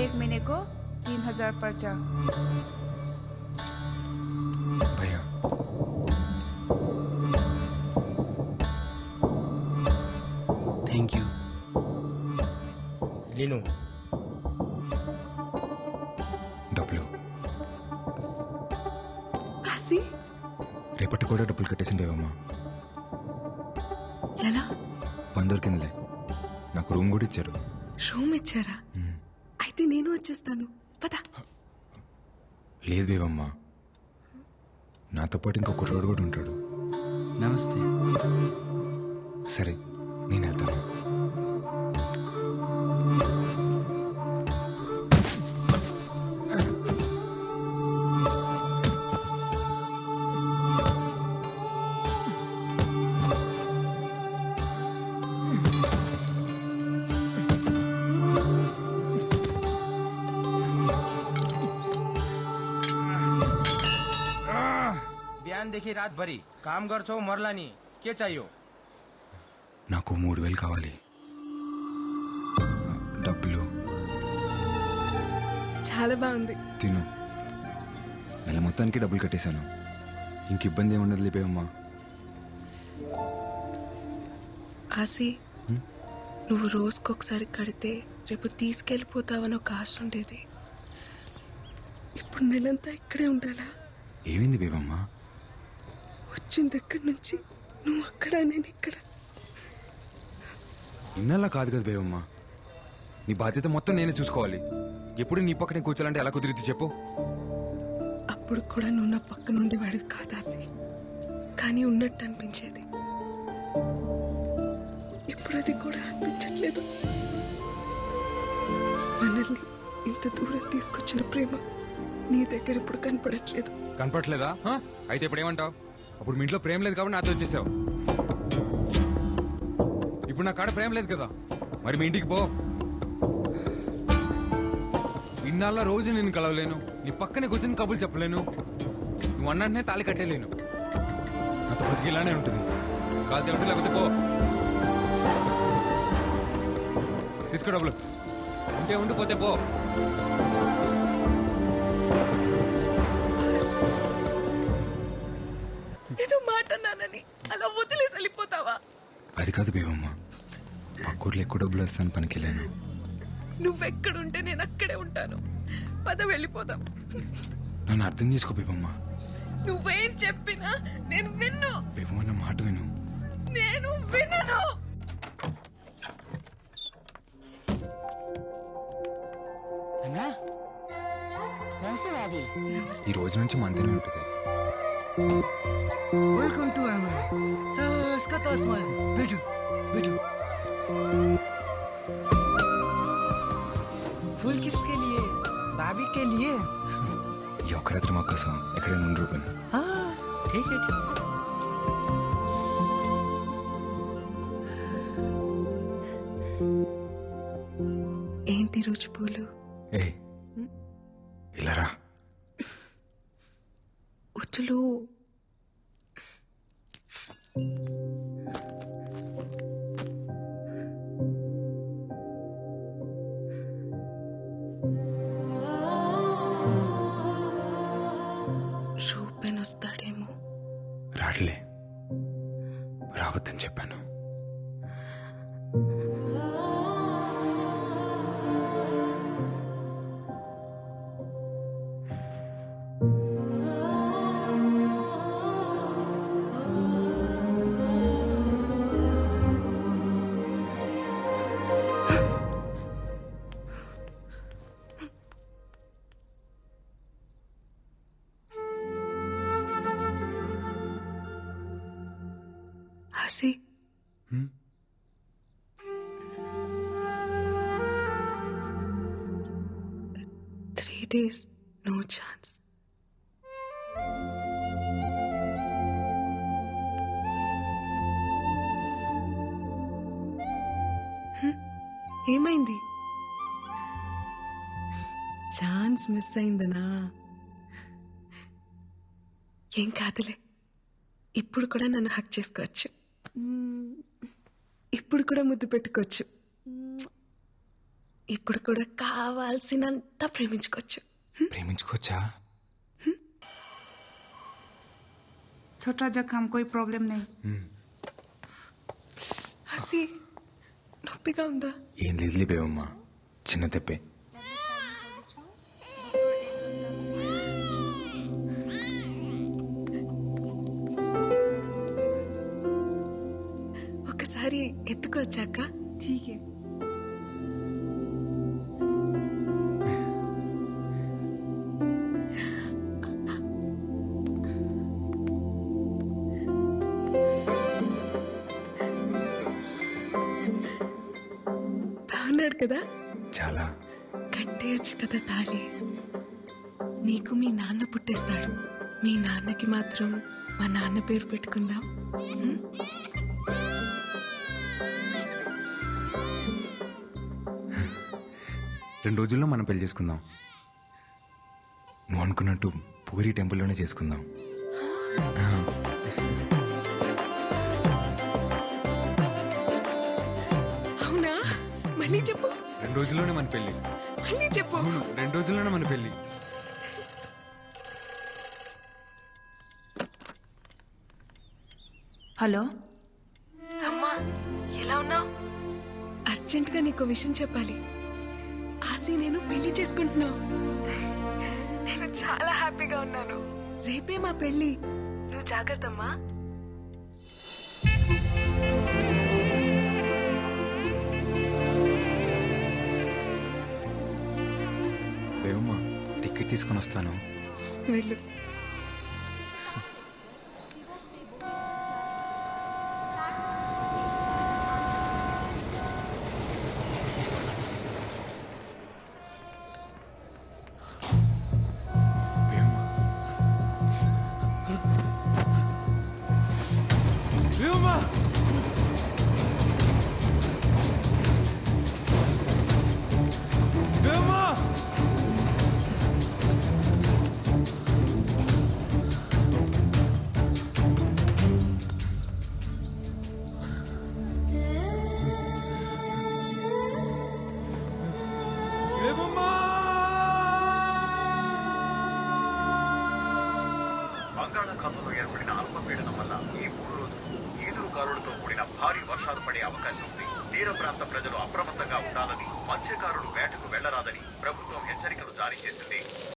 एक महीने को 3000 पर्चा। भैया थैंक यू लीनू డబ్బులు ఆసి రేపటి కూడా డబ్బులు కట్టేసింది బేబమ్మా. ఎలా? పని దొరికిందిలే, నాకు రూమ్ కూడా ఇచ్చారు. రూమ్ ఇచ్చారా? అయితే నేను వచ్చేస్తాను, పద. లేదు బేబమ్మా, నాతో పాటు ఇంకో కుర్రోడు కూడా ఉంటాడు. నమస్తే. సరే నేను వెళ్తాను. देखी रात भरी काम गर्छौ मरला नि के चाहियो? నాకు 3000 కావాలి. డబ్బులు చాలా బాగుంది. తిను. నెల మొత్తానికి డబ్బులు కట్టేశాను, ఇంక ఇబ్బంది ఏముండదు లేపేవమ్మా. ఆసి, నువ్వు రోజుకొకసారి కడితే రేపు తీసుకెళ్ళిపోతావని ఒక ఆశ ఉండేది. ఇప్పుడు నెలంతా ఇక్కడే ఉండాలా? ఏమైంది బేబమ్మా? వచ్చిన దగ్గర నుంచి నువ్వు అక్కడ, నేను ఇక్కడ. ఇన్నలా కాదు కదా బేబమ్మా, నీ బాధ్యత మొత్తం నేనే చూసుకోవాలి. ఎప్పుడు నీ పక్కనే కూర్చోాలంటే ఎలా కుదిరిద్ది చెప్పు? అప్పుడు కూడా నువ్వు నా పక్కన ఉండేవాడివి కాదాసి, కానీ ఉన్నట్టు అనిపించేది. ఇప్పుడు అది కూడా అనిపించట్లేదు. మనల్ని ఇంత దూరం తీసుకొచ్చిన ప్రేమ నీ దగ్గర ఇప్పుడు కనపడట్లేదు. కనపడలేదా? అయితే ఇప్పుడు ఏమంటావు? అప్పుడు మీ ఇంట్లో ప్రేమ లేదు కాబట్టి నాతో వచ్చేసావు. ఇప్పుడు నా కాడ ప్రేమ లేదు కదా, మరి మీ ఇంటికి పో. ఇన్నాళ్ళ రోజు నేను కలవలేను, నీ పక్కనే కూర్చొని కబుర్లు చెప్పలేను, నువ్వు అన్ననే తాళి కట్టేలేను. నాతో బతికి ఇలానే ఉంటుంది. కాల్తే ఉంటే లేకపోతే పో. తీసుకో డబ్బులు, ఉంటే ఉండిపోతే పో. ఏదో మాట నానని అలా వదిలేసి వెళ్ళిపోతావా? అది కాదు బేబమ్మ, పక్కూర్లో ఎక్కువ డబ్బులు వస్తాను పనికి వెళ్ళాను. నువ్వెక్కడుంటే నేను అక్కడే ఉంటాను, పద వెళ్ళిపోదాం. నన్ను అర్థం చేసుకో బేబమ్మ. నువ్వేం చెప్పినా నేను విన్ను. బేబమ్మ నా మాట విను. నేను వినను. ఈ రోజు నుంచి మంతనే ఉంటుంది. वेलकम टू अमर तस का तस में बैठो बैठो. फूल किसके लिए? भाभी के लिए. ఈ ఒక్క రాత్రి మా కోసం ఎక్కడైనా ఉండి రూపాయి. हाँ ठीक है ठीक है. ఏంటి రుచి పూలు? ఏ ఇలా రా. ఉచ్చులు రూపెన్ వస్తాడేమో. రాట్లే, రావద్దని చెప్పాను. Hasi, 3 days, no chance. ఏమైంది? ఛాన్స్ మిస్ అయిందనా? ఏం కాదులే, ఇప్పుడు కూడా నన్ను హక్ చేసుకోవచ్చు, ఇప్పుడు కూడా ముద్దు పెట్టుకోవచ్చు. ఇప్పుడు కూడా కావాల్సినంత ప్రేమించుకోవచ్చు. ప్రేమించుకోవచ్చా? छोटा जख्म कोई प्रॉब्लम नहीं. హసి నొప్పిగా ఉందా? ఏం లేదులే బేవమ్మా, చిన్న తెప్పే. ఒకసారి ఎత్తుకోవచ్చాక? ठीक है. బాగున్నాడు కదా? చాలా. కట్టేయచ్చు కదా తాళి. నీకు మీ నాన్న పుట్టేస్తాడు, మీ నాన్నకి మాత్రం మా నాన్న పేరు పెట్టుకుందాం. ఉం? రెండు రోజుల్లో మనం పెళ్లి చేసుకుందాం. నువ్వు అనుకున్నట్టు పూరి టెంపుల్లోనే చేసుకుందాం. అవునా? మళ్ళీ చెప్పు. 2 రోజుల్లోనే మన పెళ్లి. మళ్ళీ చెప్పు. అవును, 2 రోజుల్లోనే మన పెళ్లి. हेलो. అమ్మా ఎలా ఉన్నావు? అర్జెంట్ గా నీకు విషయం చెప్పాలి. ఆసి నేను పెళ్లి చేసుకుంటున్నా. నేను చాలా హ్యాపీగా ఉన్నాను. రేపే మా పెళ్లి. నువ్వు జాగ్రత్తమ్మా. బేవమ్మా, టికెట్ తీసుకొని వస్తాను. వెళ్ళు. బేవమ్మా, బేవమ్మా. బంగాళాఖాతంలో ఏర్పడిన అల్పపీడనం వల్ల ఈ 3 రోజులు ఈదురు గాలులతో కూడిన భారీ వర్షాలు పడే అవకాశం ఉంది. తీర ప్రాంత ప్రజలు అప్రమత్తంగా